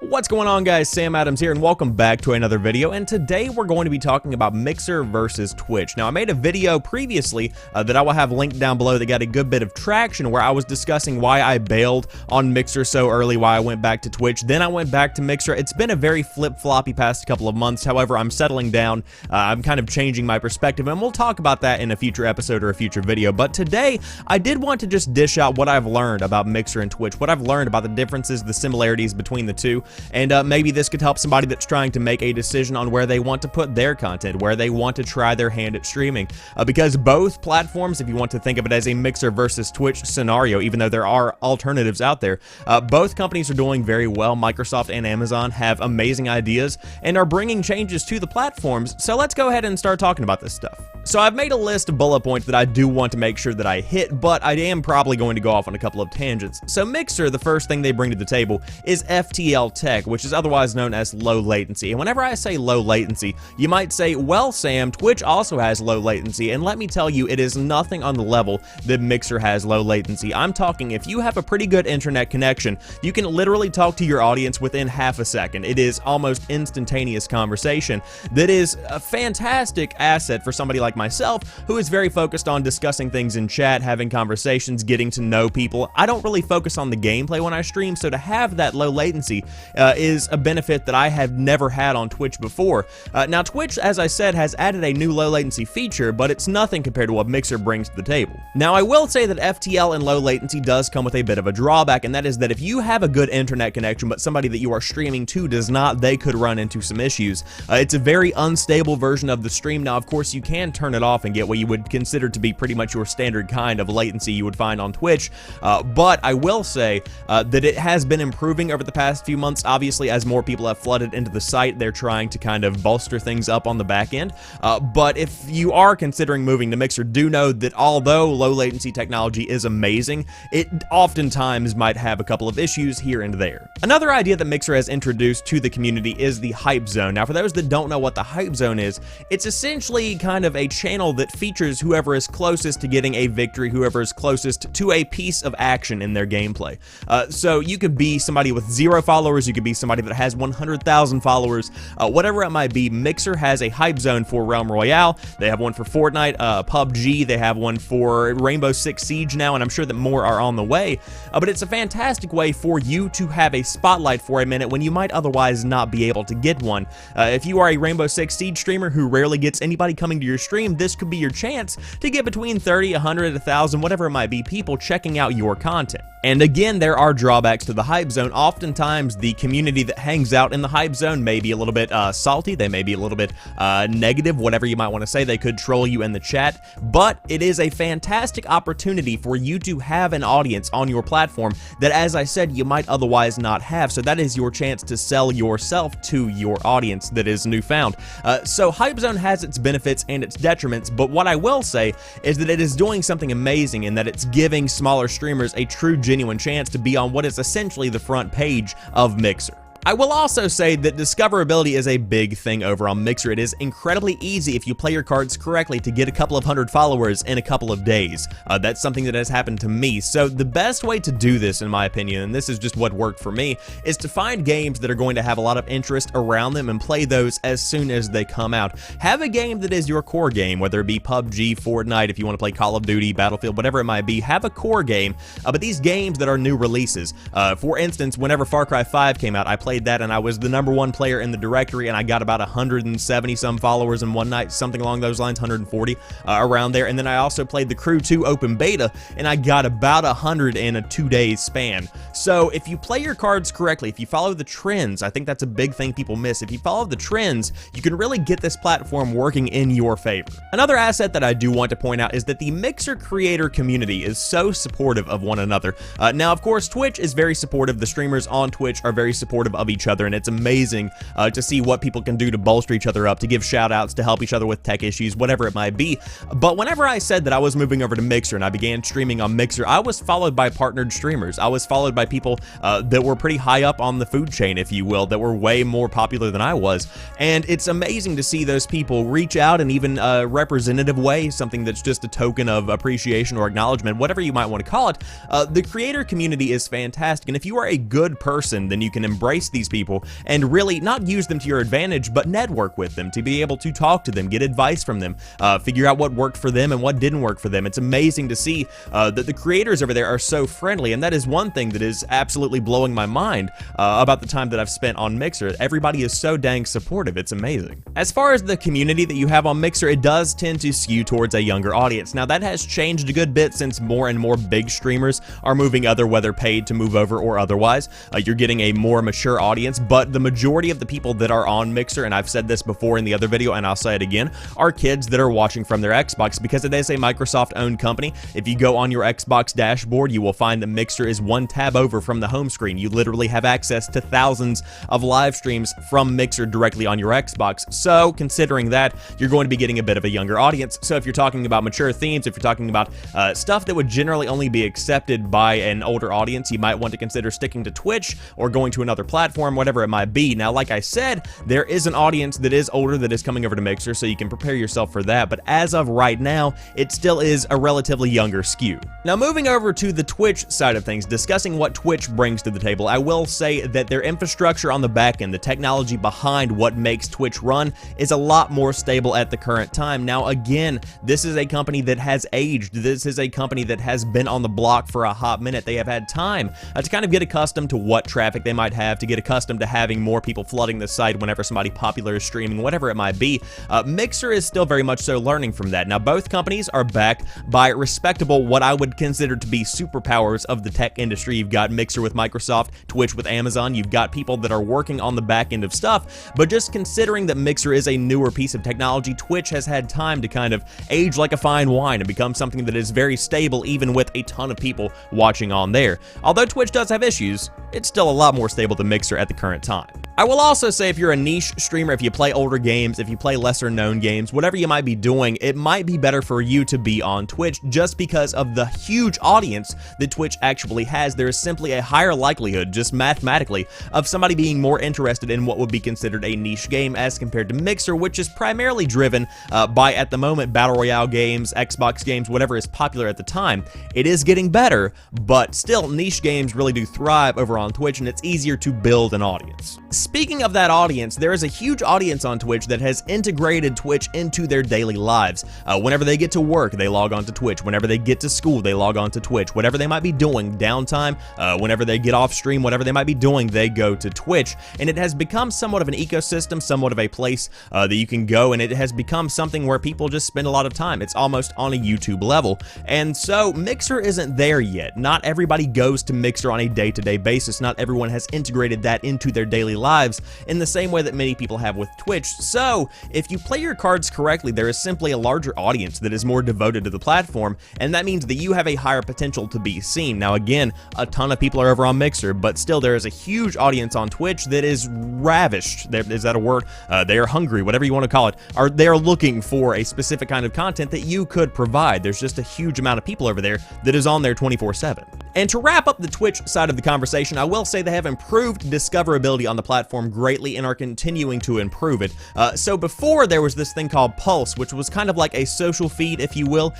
What's going on, guys? Sam Adams here, and welcome back to another video. And today we're going to be talking about Mixer versus Twitch. Now, I made a video previously that I will have linked down below that got a good bit of traction, where I was discussing why I bailed on Mixer so early, why I went back to Twitch, then I went back to Mixer. It's been a very flip-floppy past couple of months. However, I'm settling down. I'm kind of changing my perspective, and we'll talk about that in a future episode or a future video. But today, I did want to just dish out what I've learned about Mixer and Twitch, what I've learned about the differences, the similarities between the two. And maybe this could help somebody that's trying to make a decision on where they want to put their content, where they want to try their hand at streaming. Because both platforms, if you want to think of it as a Mixer versus Twitch scenario, even though there are alternatives out there, both companies are doing very well. Microsoft and Amazon have amazing ideas and are bringing changes to the platforms. So let's go ahead and start talking about this stuff. So I've made a list of bullet points that I do want to make sure that I hit, but I am probably going to go off on a couple of tangents. So Mixer, the first thing they bring to the table is FTL Tech, which is otherwise known as low latency. And whenever I say low latency, you might say, well, Sam, Twitch also has low latency. And let me tell you, it is nothing on the level that Mixer has low latency. I'm talking if you have a pretty good internet connection, you can literally talk to your audience within half a second. It is almost instantaneous conversation. That is a fantastic asset for somebody like myself, who is very focused on discussing things in chat, having conversations, getting to know people. I don't really focus on the gameplay when I stream, so to have that low latency is a benefit that I have never had on Twitch before. Now, Twitch, as I said, has added a new low latency feature, but it's nothing compared to what Mixer brings to the table. Now, I will say that FTL and low latency does come with a bit of a drawback, and that is that if you have a good internet connection, but somebody that you are streaming to does not, they could run into some issues. It's a very unstable version of the stream. Now, of course, you can turn it off and get what you would consider to be pretty much your standard kind of latency you would find on Twitch, but I will say that it has been improving over the past few months. Obviously, as more people have flooded into the site, they're trying to kind of bolster things up on the back end, but if you are considering moving to Mixer, do know that although low latency technology is amazing, it oftentimes might have a couple of issues here and there. Another idea that Mixer has introduced to the community is the Hype Zone. Now, for those that don't know what the Hype Zone is, it's essentially kind of a channel that features whoever is closest to getting a victory, whoever is closest to a piece of action in their gameplay. So you could be somebody with 0 followers, you could be somebody that has 100,000 followers, whatever it might be. Mixer has a Hype Zone for Realm Royale, they have one for Fortnite, PUBG, they have one for Rainbow Six Siege now, and I'm sure that more are on the way, but it's a fantastic way for you to have a spotlight for a minute when you might otherwise not be able to get one. If you are a Rainbow Six Siege streamer who rarely gets anybody coming to your stream, this could be your chance to get between 30, 100, 1,000, whatever it might be, people checking out your content. And again, there are drawbacks to the Hype Zone. Oftentimes, the community that hangs out in the Hype Zone may be a little bit salty, they may be a little bit negative, whatever you might want to say. They could troll you in the chat, but it is a fantastic opportunity for you to have an audience on your platform that, as I said, you might otherwise not have. So that is your chance to sell yourself to your audience that is newfound. So Hype Zone has its benefits and its detriments, but what I will say is that it is doing something amazing in that it's giving smaller streamers a true, genuine chance to be on what is essentially the front page of Mixer. I will also say that discoverability is a big thing over on Mixer. It is incredibly easy if you play your cards correctly to get a couple of 100 followers in a couple of days. That's something that has happened to me. So the best way to do this, in my opinion, and this is just what worked for me, is to find games that are going to have a lot of interest around them and play those as soon as they come out. Have a game that is your core game, whether it be PUBG, Fortnite, if you want to play Call of Duty, Battlefield, whatever it might be. Have a core game, but these games that are new releases. For instance, whenever Far Cry 5 came out, I played that and I was the #1 player in the directory, and I got about 170 some followers in one night, something along those lines, 140 around there. And then I also played the Crew 2 open beta, and I got about 100 in a 2-day span. So if you play your cards correctly, if you follow the trends, I think that's a big thing people miss. If you follow the trends, you can really get this platform working in your favor. Another asset that I do want to point out is that the Mixer creator community is so supportive of one another. Now, of course, Twitch is very supportive. The streamers on Twitch are very supportive of each other, and it's amazing to see what people can do to bolster each other up, to give shout outs, to help each other with tech issues, whatever it might be. But whenever I said that I was moving over to Mixer and I began streaming on Mixer, I was followed by partnered streamers. I was followed by people that were pretty high up on the food chain, if you will, that were way more popular than I was. And it's amazing to see those people reach out in even a representative way, something that's just a token of appreciation or acknowledgement, whatever you might want to call it. The creator community is fantastic, and if you are a good person, then you can embrace embrace these people and really not use them to your advantage, but network with them, to be able to talk to them, get advice from them, figure out what worked for them and what didn't work for them. It's amazing to see that the creators over there are so friendly, and that is one thing that is absolutely blowing my mind about the time that I've spent on Mixer. Everybody is so dang supportive. It's amazing. As far as the community that you have on Mixer, it does tend to skew towards a younger audience. Now, that has changed a good bit since more and more big streamers are moving whether paid to move over or otherwise. You're getting a more mature audience, but the majority of the people that are on Mixer, and I've said this before in the other video and I'll say it again, are kids that are watching from their Xbox, because it is a Microsoft-owned company. If you go on your Xbox dashboard, you will find that Mixer is one tab over from the home screen. You literally have access to thousands of live streams from Mixer directly on your Xbox. So, considering that, you're going to be getting a bit of a younger audience. So if you're talking about mature themes, if you're talking about stuff that would generally only be accepted by an older audience, you might want to consider sticking to Twitch or going to another platform, whatever it might be. Now, like I said, there is an audience that is older that is coming over to Mixer, so you can prepare yourself for that, but as of right now, it still is a relatively younger skew. Now, moving over to the Twitch side of things, discussing what Twitch brings to the table, I will say that their infrastructure on the back end, the technology behind what makes Twitch run, is a lot more stable at the current time. Now, again, this is a company that has aged. This is a company that has been on the block for a hot minute. They have had time to kind of get accustomed to what traffic they might have, to get accustomed to having more people flooding the site whenever somebody popular is streaming, whatever it might be. Mixer is still very much so learning from that. Now, both companies are backed by respectable, what I would consider to be superpowers of the tech industry. You've got Mixer with Microsoft, Twitch with Amazon. You've got people that are working on the back end of stuff, but just considering that Mixer is a newer piece of technology, Twitch has had time to kind of age like a fine wine and become something that is very stable, even with a ton of people watching on there. Although Twitch does have issues, it's still a lot more stable than Mixer at the current time. I will also say, if you're a niche streamer, if you play older games, if you play lesser known games, whatever you might be doing, it might be better for you to be on Twitch just because of the huge audience that Twitch actually has. There is simply a higher likelihood, just mathematically, of somebody being more interested in what would be considered a niche game as compared to Mixer, which is primarily driven by, at the moment, Battle Royale games, Xbox games, whatever is popular at the time. It is getting better, but still, niche games really do thrive over on Twitch, and it's easier to build an audience. Speaking of that audience, there is a huge audience on Twitch that has integrated Twitch into their daily lives. Whenever they get to work, they log on to Twitch. Whenever they get to school, they log on to Twitch. Whatever they might be doing, downtime, whenever they get off stream, whatever they might be doing, they go to Twitch. And it has become somewhat of an ecosystem, somewhat of a place that you can go, and it has become something where people just spend a lot of time. It's almost on a YouTube level. And so Mixer isn't there yet. Not everybody goes to Mixer on a day-to-day basis. Not everyone has integrated that into their daily lives in the same way that many people have with Twitch. So, if you play your cards correctly, there is simply a larger audience that is more devoted to the platform, and that means that you have a higher potential to be seen. Now, again, a ton of people are over on Mixer, but still there is a huge audience on Twitch that is ravished. Is that a word? They are hungry, whatever you want to call it. They are looking for a specific kind of content that you could provide. There's just a huge amount of people over there that is on there 24/7. And to wrap up the Twitch side of the conversation, I will say they have improved discoverability on the platform greatly and are continuing to improve it. So before, there was this thing called Pulse, which was kind of like a social feed, if you will,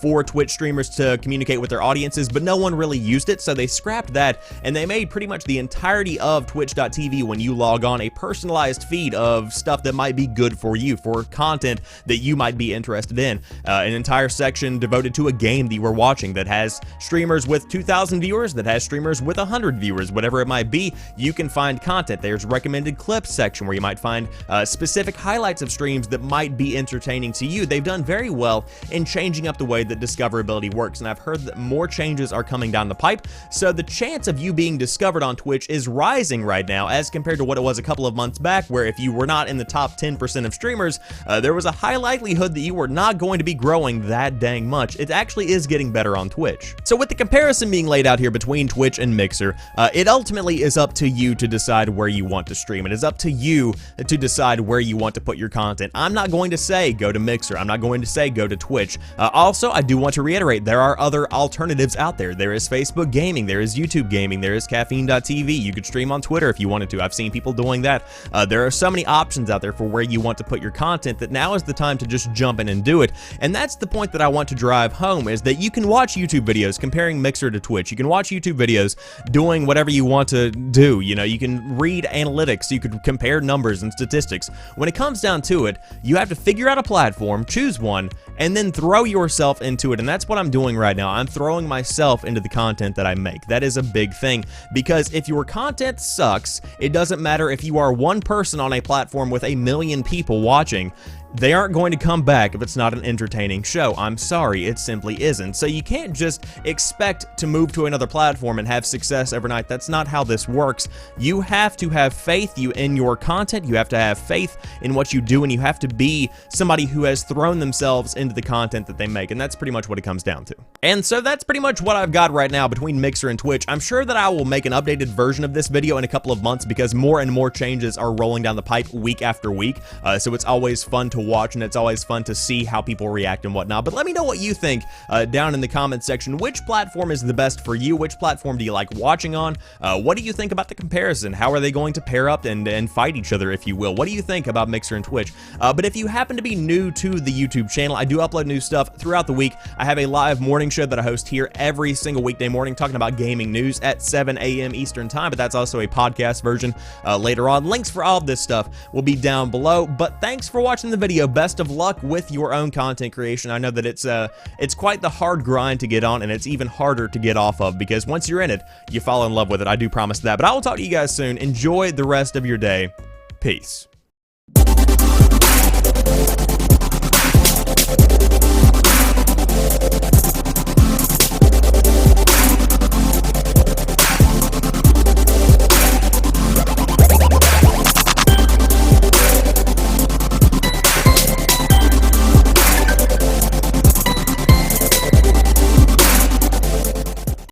for Twitch streamers to communicate with their audiences, but no one really used it, so they scrapped that, and they made pretty much the entirety of Twitch.tv, when you log on, a personalized feed of stuff that might be good for you, for content that you might be interested in. An entire section devoted to a game that you were watching that has streamers with 2,000 viewers, that has streamers with 100 viewers, whatever it might be. You can find content. There's recommended clips section where you might find specific highlights of streams that might be entertaining to you. They've done very well in changing up the way that discoverability works, and I've heard that more changes are coming down the pipe, so the chance of you being discovered on Twitch is rising right now as compared to what it was a couple of months back, where if you were not in the top 10% of streamers, there was a high likelihood that you were not going to be growing that dang much. It actually is getting better on Twitch. So with the comparison being laid out here between Twitch and Mixer, it ultimately is up to you to decide where you you want to stream. It is up to you to decide where you want to put your content. I'm not going to say go to Mixer. I'm not going to say go to Twitch. Also, I do want to reiterate, there are other alternatives out there. There is Facebook Gaming, there is YouTube Gaming, there is Caffeine.tv. You could stream on Twitter if you wanted to. I've seen people doing that. There are so many options out there for where you want to put your content that now is the time to just jump in and do it. And that's the point that I want to drive home, is that you can watch YouTube videos comparing Mixer to Twitch. You can watch YouTube videos doing whatever you want to do. You know, you can read analytics, you could compare numbers and statistics. When it comes down to it, you have to figure out a platform, choose one, and then throw yourself into it. And that's what I'm doing right now. I'm throwing myself into the content that I make. That is a big thing, because if your content sucks, it doesn't matter if you are one person on a platform with 1 million people watching. They aren't going to come back if it's not an entertaining show. I'm sorry, it simply isn't. So you can't just expect to move to another platform and have success overnight. That's not how this works. You have to have faith in your content. You have to have faith in what you do, and you have to be somebody who has thrown themselves into the content that they make, and that's pretty much what it comes down to. And so that's pretty much what I've got right now between Mixer and Twitch. I'm sure that I will make an updated version of this video in a couple of months, because more and more changes are rolling down the pipe week after week. So it's always fun to watch, and it's always fun to see how people react and whatnot. But let me know what you think down in the comments section. Which platform is the best for you? Which platform do you like watching on? What do you think about the comparison? How are they going to pair up and fight each other, if you will? What do you think about Mixer and Twitch? But if you happen to be new to the YouTube channel, I do upload new stuff throughout the week. I have a live morning show that I host here every single weekday morning, talking about gaming news at 7 a.m. Eastern time, but that's also a podcast version later on. Links for all of this stuff will be down below. But thanks for watching the video. Best of luck with your own content creation. I know that it's quite the hard grind to get on, and it's even harder to get off of, because once you're in it, you fall in love with it. I do promise that. But I will talk to you guys soon. Enjoy the rest of your day. Peace.